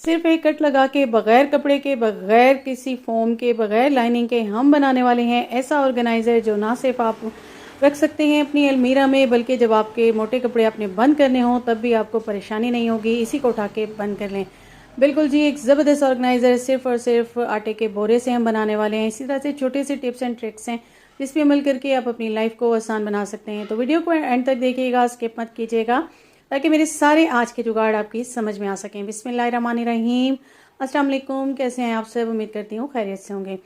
सिर्फ एक कट लगा के बगैर कपड़े के, बगैर किसी फोम के, बगैर लाइनिंग के हम बनाने वाले हैं ऐसा ऑर्गेनाइज़र जो ना सिर्फ आप रख सकते हैं अपनी अलमीरा में, बल्कि जब आपके मोटे कपड़े आपने बंद करने हों तब भी आपको परेशानी नहीं होगी। इसी को उठा के बंद कर लें। बिल्कुल जी, एक ज़बरदस्त ऑर्गेनाइज़र सिर्फ और सिर्फ आटे के बोरे से हम बनाने वाले हैं। इसी तरह से छोटे से टिप्स एंड ट्रिक्स हैं जिस पे अमल करके आप अपनी लाइफ को आसान बना सकते हैं। तो वीडियो को एंड तक देखिएगा, स्किप मत कीजिएगा, ताकि मेरे सारे आज के जुगाड़ आपकी समझ में आ सकें। बिस्मिल्लाहिर्रहमानिर्रहीम। अस्सलाम वालेकुम, कैसे हैं आप सब? उम्मीद करती हूँ खैरियत से होंगे।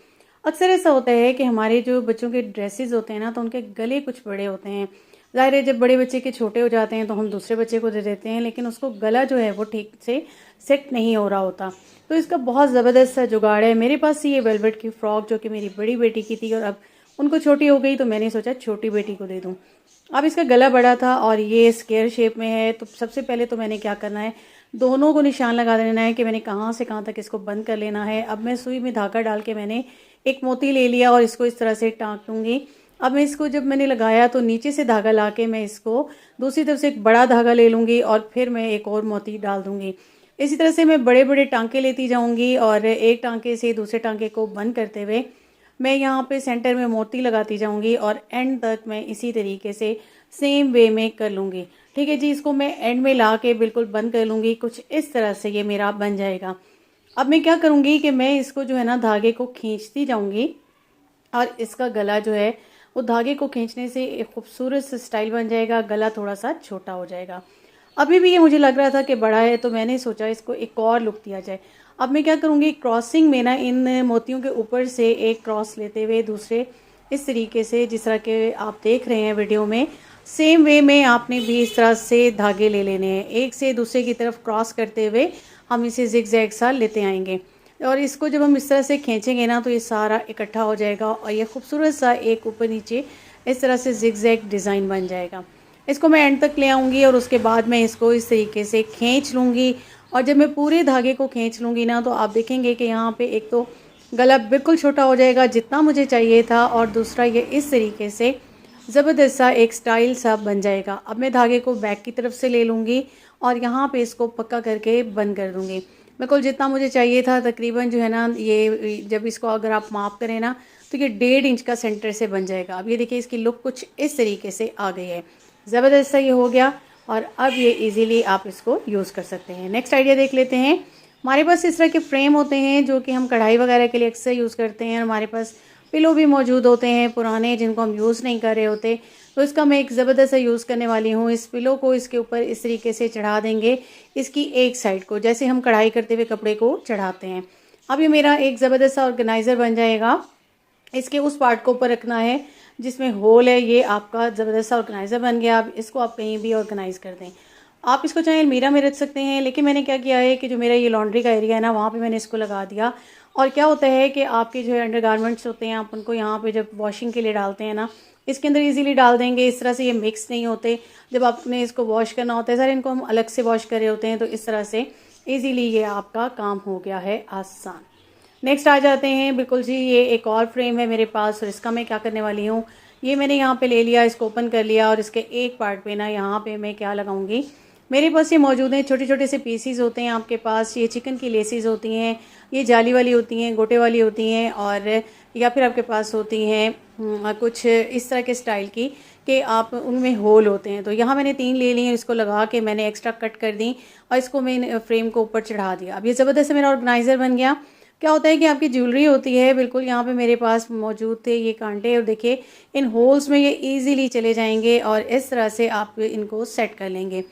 अक्सर ऐसा होता है कि हमारे जो बच्चों के ड्रेसेस होते हैं ना, तो उनके गले कुछ बड़े होते हैं। ज़ाहिर है जब बड़े बच्चे के छोटे हो जाते हैं तो हम दूसरे बच्चे को दे देते हैं, लेकिन उसको गला जो है वो ठीक से सेट नहीं हो रहा होता। तो इसका बहुत ज़बरदस्त सा जुगाड़ है। मेरे पास ये वेलवेट की फ़्रॉक जो कि मेरी बड़ी बेटी की थी और अब उनको छोटी हो गई, तो मैंने सोचा छोटी बेटी को दे दूँ। अब इसका गला बड़ा था और ये स्क्वायर शेप में है, तो सबसे पहले तो मैंने क्या करना है, दोनों को निशान लगा देना है कि मैंने कहाँ से कहाँ तक इसको बंद कर लेना है। अब मैं सुई में धागा डाल के मैंने एक मोती ले लिया और इसको इस तरह से टाँक दूँगी। अब मैं इसको जब मैंने लगाया तो नीचे से धागा ला के मैं इसको दूसरी तरफ से एक बड़ा धागा ले लूँगी और फिर मैं एक और मोती डाल दूँगी। इसी तरह से मैं बड़े बड़े टाँके लेती जाऊँगी और एक टाँके से दूसरे टाँके को बंद करते हुए मैं यहाँ पे सेंटर में मोती लगाती जाऊँगी और एंड तक मैं इसी तरीके से सेम वे में कर लूँगी। ठीक है जी, इसको मैं एंड में ला के बिल्कुल बंद कर लूँगी। कुछ इस तरह से ये मेरा बन जाएगा। अब मैं क्या करूँगी कि मैं इसको जो है ना धागे को खींचती जाऊँगी और इसका गला जो है वो धागे को खींचने से एक खूबसूरत सा स्टाइल बन जाएगा। गला थोड़ा सा छोटा हो जाएगा। अभी भी ये मुझे लग रहा था कि बड़ा है, तो मैंने सोचा इसको एक और लुक दिया जाए। अब मैं क्या करूँगी, क्रॉसिंग में ना इन मोतियों के ऊपर से एक क्रॉस लेते हुए दूसरे इस तरीके से, जिस तरह के आप देख रहे हैं वीडियो में, सेम वे में आपने भी इस तरह से धागे ले लेने हैं। एक से दूसरे की तरफ क्रॉस करते हुए हम इसे जिग-जैग सा लेते आएंगे और इसको जब हम इस तरह से खींचेंगे ना तो ये सारा इकट्ठा हो जाएगा और ये खूबसूरत सा एक ऊपर नीचे इस तरह से जिग-जैग डिज़ाइन बन जाएगा। इसको मैं एंड तक ले आऊँगी और उसके बाद मैं इसको इस तरीके से खींच लूँगी और जब मैं पूरे धागे को खींच लूँगी ना तो आप देखेंगे कि यहाँ पे एक तो गला बिल्कुल छोटा हो जाएगा जितना मुझे चाहिए था, और दूसरा ये इस तरीके से ज़बरदस्त सा एक स्टाइल सा बन जाएगा। अब मैं धागे को बैक की तरफ से ले लूँगी और यहाँ पे इसको पक्का करके बंद कर दूँगी। बिल्कुल जितना मुझे चाहिए था, तकरीबन जो है ना, ये जब इसको अगर आप माप करें ना तो ये 1.5 इंच का सेंटर से बन जाएगा। अब ये देखिए इसकी लुक कुछ इस तरीके से आ गई है। ज़बरदस्त सा ये हो गया और अब ये इजीली आप इसको यूज़ कर सकते हैं। नेक्स्ट आइडिया देख लेते हैं। हमारे पास इस तरह के फ्रेम होते हैं जो कि हम कढ़ाई वगैरह के लिए अक्सर यूज़ करते हैं। हमारे पास पिलो भी मौजूद होते हैं पुराने, जिनको हम यूज़ नहीं कर रहे होते। तो इसका मैं एक ज़बरदस्त सा यूज़ करने वाली हूँ। इस पिलो को इसके ऊपर इस तरीके से चढ़ा देंगे, इसकी एक साइड को, जैसे हम कढ़ाई करते हुए कपड़े को चढ़ाते हैं। अब ये मेरा एक ज़बरदस्त सा ऑर्गेनाइज़र बन जाएगा। इसके उस पार्ट को ऊपर रखना है जिसमें होल है। ये आपका ज़बरदस्त सा ऑर्गेनाइज़र बन गया। अब इसको आप कहीं भी ऑर्गेनाइज़ कर दें। आप इसको चाहे अलमीरा में रख सकते हैं, लेकिन मैंने क्या किया है कि जो मेरा ये लॉन्ड्री का एरिया है ना, वहाँ पे मैंने इसको लगा दिया। और क्या होता है कि आपके जो है अंडरगारमेंट्स होते हैं, आप उनको यहाँ पे जब वॉशिंग के लिए डालते हैं ना, इसके अंदर इजीली डाल देंगे। इस तरह से ये मिक्स नहीं होते। जब आपने इसको वॉश करना होता है, सारे इनको हम अलग से वॉश कर रहे होते हैं, तो इस तरह से ईजीली ये आपका काम हो गया है आसान। नेक्स्ट आ जाते हैं। बिल्कुल जी, ये एक और फ्रेम है मेरे पास और इसका मैं क्या करने वाली हूँ, ये मैंने यहाँ पे ले लिया, इसको ओपन कर लिया और इसके एक पार्ट पे ना यहाँ पे मैं क्या लगाऊंगी, मेरे पास ये मौजूद हैं छोटे छोटे से पीसीज होते हैं। आपके पास ये चिकन की लेसेस होती हैं, ये जाली वाली होती हैं, गोटे वाली होती हैं, और या फिर आपके पास होती हैं कुछ इस तरह के स्टाइल की कि आप उनमें होल होते हैं। तो यहाँ मैंने 3 ले ली हैं। इसको लगा के मैंने एक्स्ट्रा कट कर दी और इसको मैं फ्रेम को ऊपर चढ़ा दिया। अब ये ज़बरदस्त मेरा ऑर्गेनाइज़र बन गया। क्या होता है कि आपकी ज्वेलरी होती है, बिल्कुल यहाँ पे मेरे पास मौजूद थे ये कांटे, और देखिए इन होल्स में ये इजीली चले जाएंगे और इस तरह से आप इनको सेट कर लेंगे।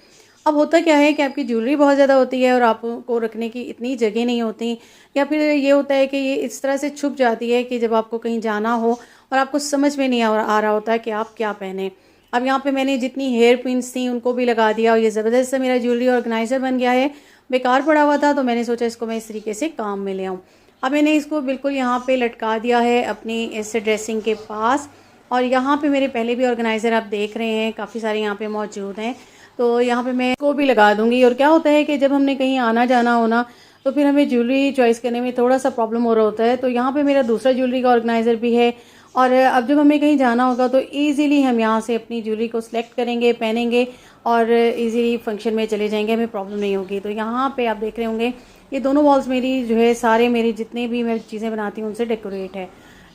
अब होता क्या है कि आपकी ज्वेलरी बहुत ज़्यादा होती है और आपको रखने की इतनी जगह नहीं होती, या फिर ये होता है कि ये इस तरह से छुप जाती है कि जब आपको कहीं जाना हो और आपको समझ में नहीं आ रहा होता है कि आप क्या पहने। अब यहाँ पे मैंने जितनी हेयर पिन्स थी उनको भी लगा दिया और ये ज़बरदस्त से मेरा ज्वेलरी ऑर्गेनाइज़र बन गया है। बेकार पड़ा हुआ था तो मैंने सोचा इसको मैं इस तरीके से काम में ले आऊँ। अब मैंने इसको बिल्कुल यहाँ पे लटका दिया है अपनी इस ड्रेसिंग के पास, और यहाँ पे मेरे पहले भी ऑर्गेनाइज़र आप देख रहे हैं काफ़ी सारे यहाँ पे मौजूद हैं, तो यहाँ पे मैं इसको भी लगा दूँगी। और क्या होता है कि जब हमने कहीं आना जाना हो ना, तो फिर हमें ज्वेलरी चॉइस करने में थोड़ा सा प्रॉब्लम हो रहा होता है। तो यहाँ पे मेरा दूसरा ज्वेलरी का ऑर्गेनाइज़र भी है, और अब जब हमें कहीं जाना होगा तो ईज़िली हम यहाँ से अपनी ज्वेलरी को सिलेक्ट करेंगे, पहनेंगे और ईज़िली फंक्शन में चले जाएंगे, हमें प्रॉब्लम नहीं होगी। तो यहाँ पे आप देख रहे होंगे ये दोनों वॉल्स मेरी जो है सारे मेरी जितने भी मैं चीज़ें बनाती हूँ उनसे डेकोरेट है।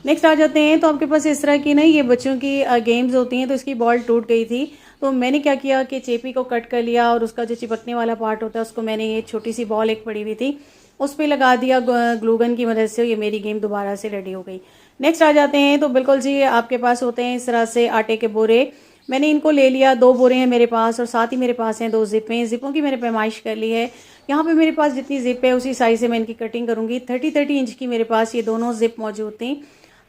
नेक्स्ट आ जाते हैं, तो आपके पास इस तरह की ना ये बच्चों की गेम्स होती हैं, तो इसकी बॉल टूट गई थी, तो मैंने क्या किया कि चेपी को कट कर लिया और उसका जो चिपकने वाला पार्ट होता है उसको मैंने ये छोटी सी बॉल एक पड़ी हुई थी उस पर लगा दिया ग्लूगन की मदद से। ये मेरी गेम दोबारा से रेडी हो गई। नेक्स्ट आ जाते हैं, तो बिल्कुल जी आपके पास होते हैं इस तरह से आटे के बोरे। मैंने इनको ले लिया, 2 बोरे हैं मेरे पास और साथ ही मेरे पास हैं 2 ज़िपें। ज़िपों की मैंने पैमाइश कर ली है। यहाँ पे मेरे पास जितनी ज़िप है उसी साइज़ से मैं इनकी कटिंग करूँगी। 30 इंच की मेरे पास ये दोनों ज़िप मौजूद थी।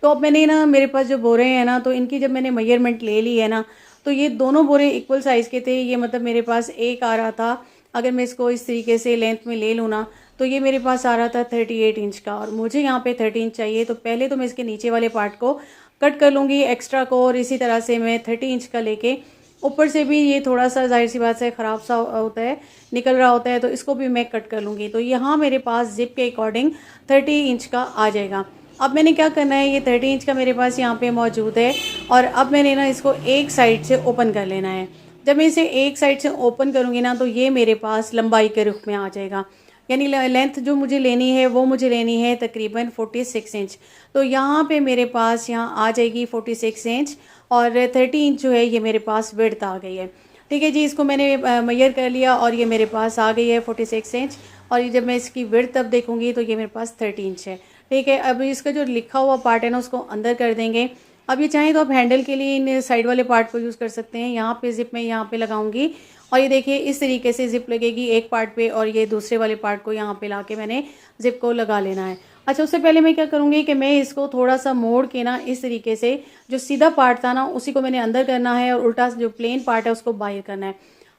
तो अब मैंने ना मेरे पास जो बोरे हैं ना, तो इनकी जब मैंने मेजरमेंट ले ली है ना, तो ये दोनों बोरे इक्वल साइज़ के थे। ये मतलब मेरे पास एक आ रहा था, अगर मैं इसको इस तरीके से लेंथ में ले लूँ ना, तो ये मेरे पास आ रहा था 38 इंच का और मुझे यहाँ पे 30 इंच चाहिए। तो पहले तो मैं इसके नीचे वाले पार्ट को कट कर लूँगी एक्स्ट्रा को, और इसी तरह से मैं 30 इंच का लेके ऊपर से भी ये थोड़ा सा जाहिर सी बात से ख़राब सा होता है, निकल रहा होता है, तो इसको भी मैं कट कर लूँगी। तो यहाँ मेरे पास ज़िप के अकॉर्डिंग 30 इंच का आ जाएगा। अब मैंने क्या करना है, ये 30 इंच का मेरे पास यहाँ पे मौजूद है और अब मैंने ना इसको एक साइड से ओपन कर लेना है। जब मैं इसे एक साइड से ओपन करूँगी ना, तो ये मेरे पास लंबाई के रुख में आ जाएगा। यानी लेंथ जो मुझे लेनी है वो मुझे लेनी है तकरीबन 46 इंच। तो यहाँ पे मेरे पास यहाँ आ जाएगी 46 इंच और 30 इंच जो है ये मेरे पास विड्थ आ गई है। ठीक है जी, इसको मैंने मेजर कर लिया और ये मेरे पास आ गई है 46 इंच। और ये जब मैं इसकी विड्थ अब देखूँगी तो ये मेरे पास 30 इंच है। ठीक है, अब इसका जो लिखा हुआ पार्ट है ना उसको अंदर कर देंगे। अब ये चाहें तो आप हैंडल के लिए इन साइड वाले पार्ट को यूज़ कर सकते हैं। यहाँ पे ज़िप मैं यहाँ पे लगाऊंगी और ये देखिए इस तरीके से ज़िप लगेगी एक पार्ट पे और ये दूसरे वाले पार्ट को यहाँ पे लाके मैंने ज़िप को लगा लेना है। अच्छा, उससे पहले मैं क्या करूँगी कि मैं इसको थोड़ा सा मोड़ के ना इस तरीके से जो सीधा पार्ट था ना उसी को मैंने अंदर करना है और उल्टा जो प्लेन पार्ट है उसको बाहर करना है।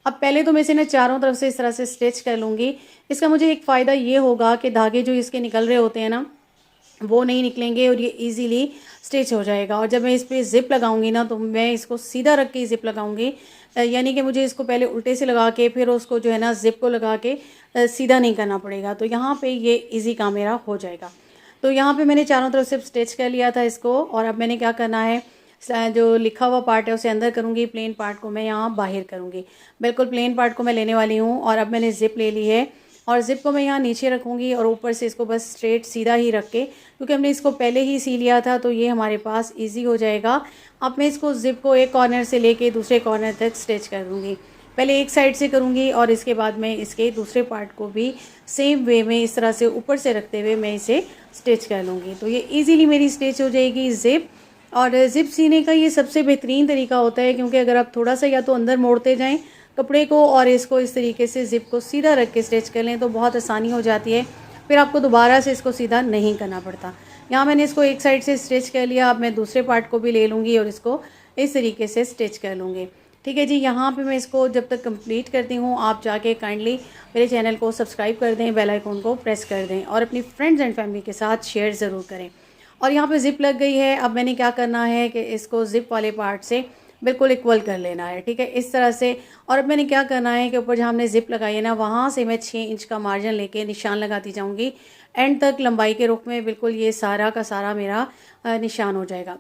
अब पहले तो मैं इसे ना चारों तरफ से इस तरह से स्टिच कर लूँगी। इसका मुझे एक फ़ायदा ये होगा कि धागे जो इसके निकल रहे होते हैं ना वो नहीं निकलेंगे और ये इजीली स्टिच हो जाएगा। और जब मैं इस पर ज़िप लगाऊंगी ना, तो मैं इसको सीधा रख के ज़िप लगाऊंगी, यानी कि मुझे इसको पहले उल्टे से लगा के फिर उसको जो है ना ज़िप को लगा के सीधा नहीं करना पड़ेगा। तो यहाँ पे ये इजी काम मेरा हो जाएगा। तो यहाँ पे मैंने चारों तरफ से स्टिच कर लिया था इसको और अब मैंने क्या करना है, जो लिखा हुआ पार्ट है उसे अंदर करूँगी, प्लेन पार्ट को मैं यहाँ बाहर करूँगी। बिल्कुल प्लेन पार्ट को मैं लेने वाली हूँ और अब मैंने ज़िप ले ली है और ज़िप को मैं यहाँ नीचे रखूँगी और ऊपर से इसको बस स्ट्रेट सीधा ही रख के, क्योंकि हमने इसको पहले ही सी लिया था तो ये हमारे पास इजी हो जाएगा। अब मैं इसको ज़िप को एक कॉर्नर से लेके दूसरे कॉर्नर तक स्टिच कर दूँगी। पहले एक साइड से करूँगी और इसके बाद मैं इसके दूसरे पार्ट को भी सेम वे में इस तरह से ऊपर से रखते हुए मैं इसे स्टिच कर लूँगी। तो ये ईज़िली मेरी स्टिच हो जाएगी ज़िप। और ज़िप सीने का ये सबसे बेहतरीन तरीका होता है, क्योंकि अगर आप थोड़ा सा या तो अंदर मोड़ते जाएँ कपड़े को और इसको इस तरीके से ज़िप को सीधा रख के स्टिच कर लें तो बहुत आसानी हो जाती है, फिर आपको दोबारा से इसको सीधा नहीं करना पड़ता। यहाँ मैंने इसको एक साइड से स्टिच कर लिया, अब मैं दूसरे पार्ट को भी ले लूँगी और इसको इस तरीके से स्टिच कर लूँगी। ठीक है जी, यहाँ पे मैं इसको जब तक कंप्लीट करती हूँ आप जाके काइंडली मेरे चैनल को सब्सक्राइब कर दें, बेल आइकन को प्रेस कर दें और अपनी फ्रेंड्स एंड फैमिली के साथ शेयर ज़रूर करें। और यहाँ पे ज़िप लग गई है। अब मैंने क्या करना है कि इसको ज़िप वाले पार्ट से बिल्कुल इक्वल कर लेना है। ठीक है, इस तरह से। और अब मैंने क्या करना है कि ऊपर जहाँ हमने ज़िप लगाई है ना वहाँ से मैं 6 इंच का मार्जिन लेके निशान लगाती जाऊँगी एंड तक लंबाई के रुख में। बिल्कुल ये सारा का सारा मेरा निशान हो जाएगा।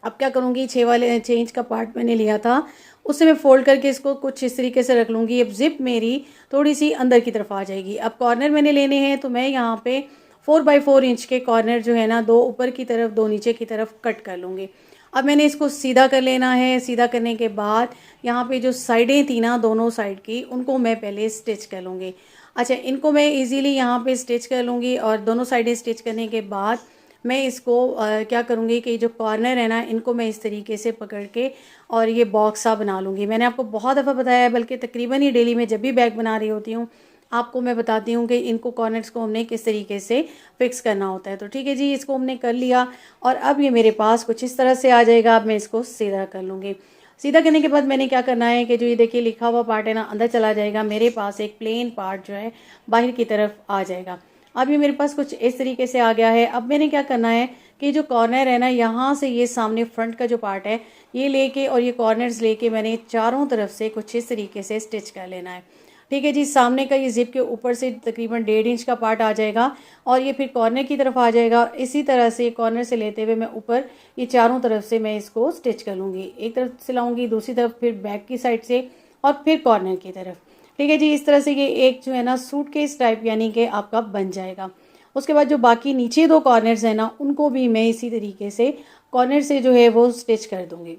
अब क्या करूँगी, 6 इंच का पार्ट मैंने लिया था उससे मैं फोल्ड करके इसको कुछ इस तरीके से रख लूँगी। अब ज़िप मेरी थोड़ी सी अंदर की तरफ आ जाएगी। अब कॉर्नर मैंने लेने हैं तो मैं यहाँ पे 4x4 इंच के कॉर्नर जो है ना 2 ऊपर की तरफ 2 नीचे की तरफ कट कर लूँगी। अब मैंने इसको सीधा कर लेना है। सीधा करने के बाद यहाँ पे जो साइडें थी ना दोनों साइड की उनको मैं पहले स्टिच कर लूँगी। अच्छा, इनको मैं इजीली यहाँ पे स्टिच कर लूँगी और दोनों साइडें स्टिच करने के बाद मैं इसको क्या करूँगी कि जो कॉर्नर है ना इनको मैं इस तरीके से पकड़ के और ये बॉक्स सा बना लूँगी। मैंने आपको बहुत दफ़ा बताया है, बल्कि तकरीबन ही डेली में जब भी बैग बना रही होती हूँ आपको मैं बताती हूँ कि इनको कॉर्नर्स को हमने किस तरीके से फिक्स करना होता है। तो ठीक है जी, इसको हमने कर लिया और अब ये मेरे पास कुछ इस तरह से आ जाएगा। अब मैं इसको सीधा कर लूँगी। सीधा करने के बाद मैंने क्या करना है कि जो ये देखिए लिखा हुआ पार्ट है ना अंदर चला जाएगा। मेरे पास एक प्लेन पार्ट जो है बाहर की तरफ आ जाएगा। अब ये मेरे पास कुछ इस तरीके से आ गया है। अब मैंने क्या करना है कि जो कॉर्नर है ना यहाँ से ये सामने फ्रंट का जो पार्ट है ये लेके और ये कॉर्नर्स लेके मैंने चारों तरफ से कुछ इस तरीके से स्टिच कर लेना है। ठीक है जी, सामने का ये ज़िप के ऊपर से तकरीबन 1.5 इंच का पार्ट आ जाएगा और ये फिर कॉर्नर की तरफ आ जाएगा। इसी तरह से कॉर्नर से लेते हुए मैं ऊपर ये चारों तरफ से मैं इसको स्टिच कर लूँगी। एक तरफ से लाऊँगी, दूसरी तरफ फिर बैक की साइड से और फिर कॉर्नर की तरफ। ठीक है जी। इस तरह से ये एक जो है ना सूटकेस टाइप यानी कि आपका बन जाएगा। उसके बाद जो बाकी नीचे 2 कॉर्नर्स हैं ना, उनको भी मैं इसी तरीके से कॉर्नर से जो है वो स्टिच कर दूँगी।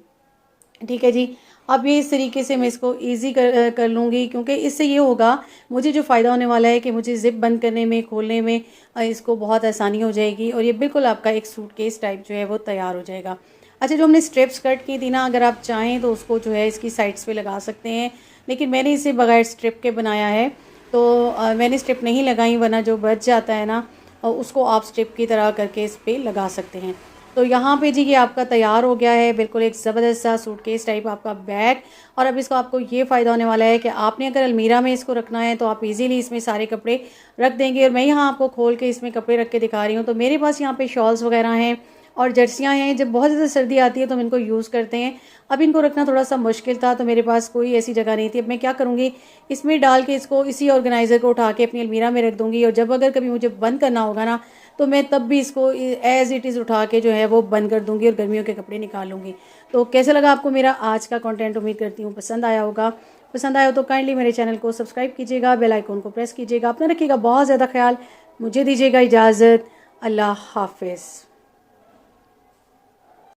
ठीक है जी। अब ये इस तरीके से मैं इसको ईज़ी कर लूँगी, क्योंकि इससे ये होगा मुझे जो फ़ायदा होने वाला है कि मुझे ज़िप बंद करने में, खोलने में इसको बहुत आसानी हो जाएगी और ये बिल्कुल आपका एक सूटकेस टाइप जो है वो तैयार हो जाएगा। अच्छा, जो हमने स्ट्रिप्स कट की थी ना, अगर आप चाहें तो उसको जो है इसकी साइड्स पे लगा सकते हैं, लेकिन मैंने इसे बगैर स्ट्रिप के बनाया है, तो मैंने स्ट्रिप नहीं लगाई, वरना जो बच जाता है ना उसको आप स्ट्रिप की तरह करके इस पर लगा सकते हैं। तो यहाँ पे जी ये आपका तैयार हो गया है, बिल्कुल एक ज़बरदस्त सा सूटकेस टाइप आपका बैग। और अब इसका आपको ये फ़ायदा होने वाला है कि आपने अगर अलमीरा में इसको रखना है तो आप इजीली इसमें सारे कपड़े रख देंगे। और मैं यहाँ आपको खोल के इसमें कपड़े रख के दिखा रही हूँ। तो मेरे पास यहाँ पे शॉल्स वगैरह हैं और जर्सियाँ हैं। जब बहुत ज़्यादा सर्दी आती है तो हम इनको यूज़ करते हैं। अब इनको रखना थोड़ा सा मुश्किल था, तो मेरे पास कोई ऐसी जगह नहीं थी। अब मैं क्या करूँगी, इसमें डाल के इसको इसी ऑर्गेनाइज़र को उठा के अपनी अलमीरा में रख दूँगी, और जब अगर कभी मुझे बंद करना होगा ना, तो मैं तब भी इसको एज़ इट इज़ उठा के जो है वो बंद कर दूँगी और गर्मियों के कपड़े निकाल लूँगी। तो कैसा लगा आपको मेरा आज का कंटेंट? उम्मीद करती हूँ पसंद आया होगा। पसंद आया हो तो काइंडली मेरे चैनल को सब्सक्राइब कीजिएगा, बेल आइकन को प्रेस कीजिएगा। अपना रखिएगा बहुत ज़्यादा ख्याल। मुझे दीजिएगा इजाज़त। अल्लाह हाफ़िज़।